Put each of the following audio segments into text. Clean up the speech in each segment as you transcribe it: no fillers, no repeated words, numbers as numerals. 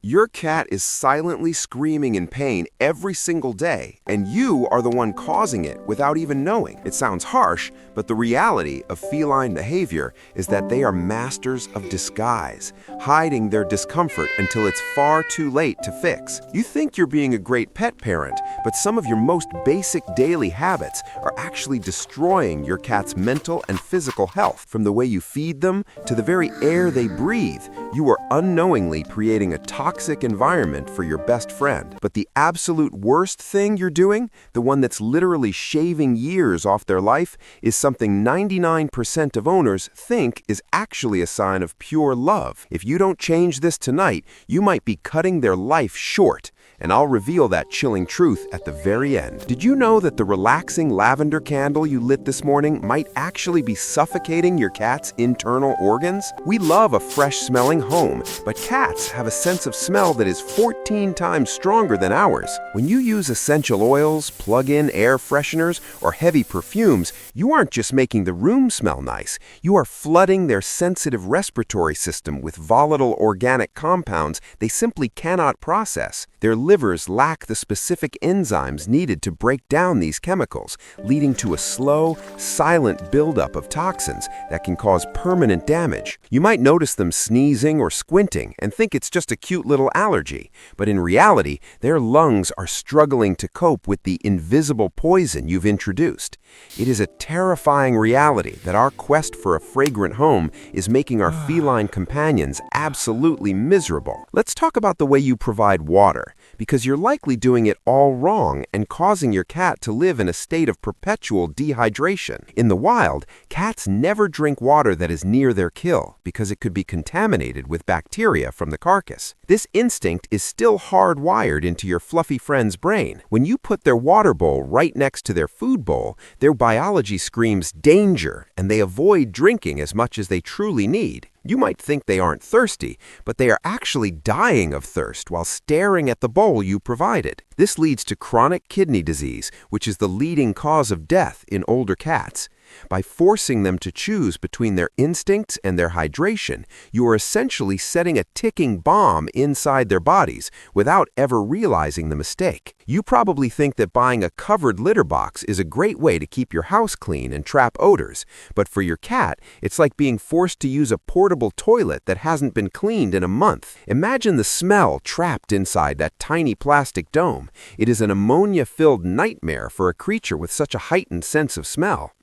Your cat is silently screaming in pain every single day, and you are the one causing it without even knowing. It sounds harsh, but the reality of feline behavior is that they are masters of disguise, hiding their discomfort until it's far too late to fix. You think you're being a great pet parent, but some of your most basic daily habits are actually destroying your cat's mental and physical health. From the way you feed them to the very air they breathe, you are unknowingly creating a toxic environment for your best friend. But the absolute worst thing you're doing, the one that's literally shaving years off their life, is something 99% of owners think is actually a sign of pure love. If you don't change this tonight, you might be cutting their life short. And I'll reveal that chilling truth at the very end. Did you know that the relaxing lavender candle you lit this morning might actually be suffocating your cat's internal organs? We love a fresh-smelling home, but cats have a sense of smell that is 14 times stronger than ours. When you use essential oils, plug-in air fresheners, or heavy perfumes, you aren't just making the room smell nice. You are flooding their sensitive respiratory system with volatile organic compounds they simply cannot process. Their livers lack the specific enzymes needed to break down these chemicals, leading to a slow, silent buildup of toxins that can cause permanent damage. You might notice them sneezing or squinting and think it's just a cute little allergy, but in reality, their lungs are struggling to cope with the invisible poison you've introduced. It is a terrifying reality that our quest for a fragrant home is making our feline companions absolutely miserable. Let's talk about the way you provide water, because you're likely doing it all wrong and causing your cat to live in a state of perpetual dehydration. In the wild, cats never drink water that is near their kill because it could be contaminated with bacteria from the carcass. This instinct is still hardwired into your fluffy friend's brain. When you put their water bowl right next to their food bowl, their biology screams danger, and they avoid drinking as much as they truly need. You might think they aren't thirsty, but they are actually dying of thirst while staring at the bowl you provided. This leads to chronic kidney disease, which is the leading cause of death in older cats. By forcing them to choose between their instincts and their hydration, you are essentially setting a ticking bomb inside their bodies without ever realizing the mistake. You probably think that buying a covered litter box is a great way to keep your house clean and trap odors, but for your cat, it's like being forced to use a portable toilet that hasn't been cleaned in a month. Imagine the smell trapped inside that tiny plastic dome. It is an ammonia-filled nightmare for a creature with such a heightened sense of smell.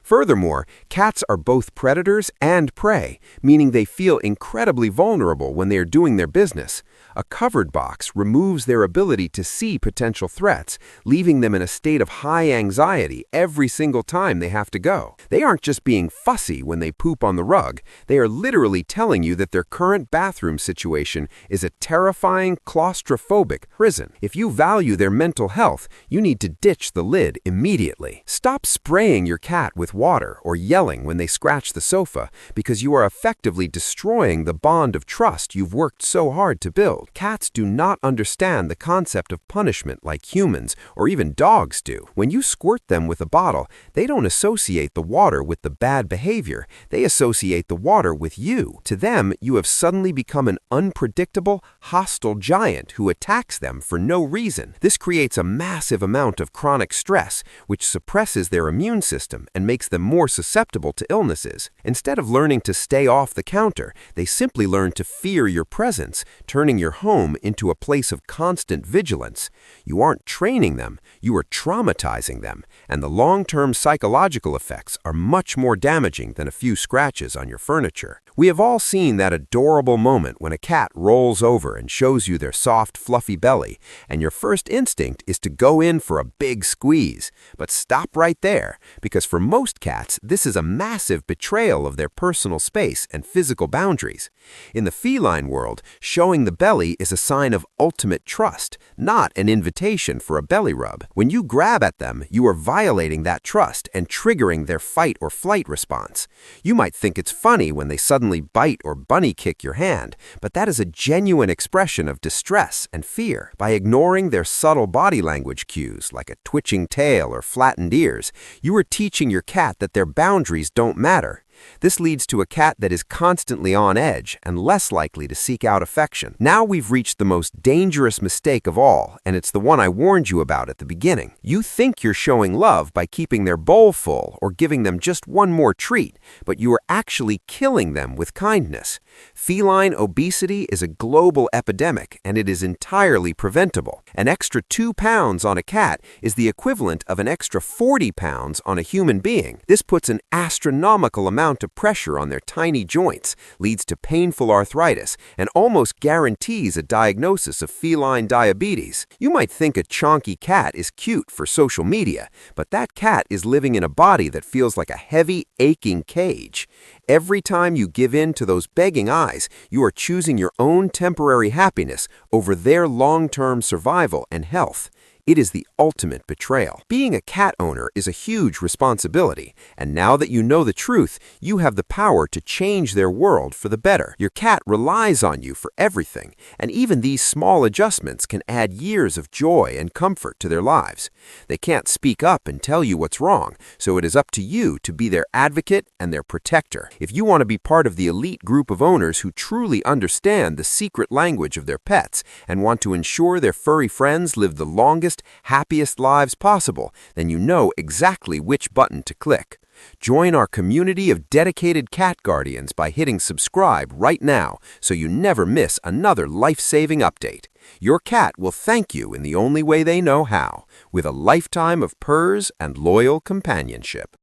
Furthermore, cats are both predators and prey, meaning they feel incredibly vulnerable when they are doing their business. A covered box removes their ability to see potential threats, leaving them in a state of high anxiety every single time they have to go. They aren't just being fussy when they poop on the rug. They are literally telling you that their current bathroom situation is a terrifying, claustrophobic prison. If you value their mental health, you need to ditch the lid immediately. Stop spraying your cat with water or yelling when they scratch the sofa, because you are effectively destroying the bond of trust you've worked so hard to build. Cats do not understand the concept of punishment like humans or even dogs do. When you squirt them with a bottle, they don't associate the water with the bad behavior. They associate the water with you. To them, you have suddenly become an unpredictable, hostile giant who attacks them for no reason. This creates a massive amount of chronic stress, which suppresses their immune system and makes them more susceptible to illnesses. Instead of learning to stay off the counter, they simply learn to fear your presence, turning your home into a place of constant vigilance. You aren't training them, you are traumatizing them, and the long-term psychological effects are much more damaging than a few scratches on your furniture. We have all seen that adorable moment when a cat rolls over and shows you their soft, fluffy belly, and your first instinct is to go in for a big squeeze. But stop right there, because for most cats, this is a massive betrayal of their personal space and physical boundaries. In the feline world, showing the belly is a sign of ultimate trust, not an invitation for a belly rub. When you grab at them, you are violating that trust and triggering their fight or flight response. You might think it's funny when they suddenly bite or bunny kick your hand, but that is a genuine expression of distress and fear. By ignoring their subtle body language cues, like a twitching tail or flattened ears, you are teaching your cat that their boundaries don't matter. This leads to a cat that is constantly on edge and less likely to seek out affection. Now we've reached the most dangerous mistake of all, and it's the one I warned you about at the beginning. You think you're showing love by keeping their bowl full or giving them just one more treat, but you are actually killing them with kindness. Feline obesity is a global epidemic, and it is entirely preventable. An extra 2 pounds on a cat is the equivalent of an extra 40 pounds on a human being. This puts an astronomical amount of pressure on their tiny joints, leads to painful arthritis, and almost guarantees a diagnosis of feline diabetes. You might think a chonky cat is cute for social media, but that cat is living in a body that feels like a heavy, aching cage. Every time you give in to those begging eyes, you are choosing your own temporary happiness over their long-term survival and health. It is the ultimate betrayal. Being a cat owner is a huge responsibility, and now that you know the truth, you have the power to change their world for the better. Your cat relies on you for everything, and even these small adjustments can add years of joy and comfort to their lives. They can't speak up and tell you what's wrong, so it is up to you to be their advocate and their protector. If you want to be part of the elite group of owners who truly understand the secret language of their pets and want to ensure their furry friends live the longest, happiest lives possible, then you know exactly which button to click. Join our community of dedicated cat guardians by hitting subscribe right now so you never miss another life-saving update. Your cat will thank you in the only way they know how, with a lifetime of purrs and loyal companionship.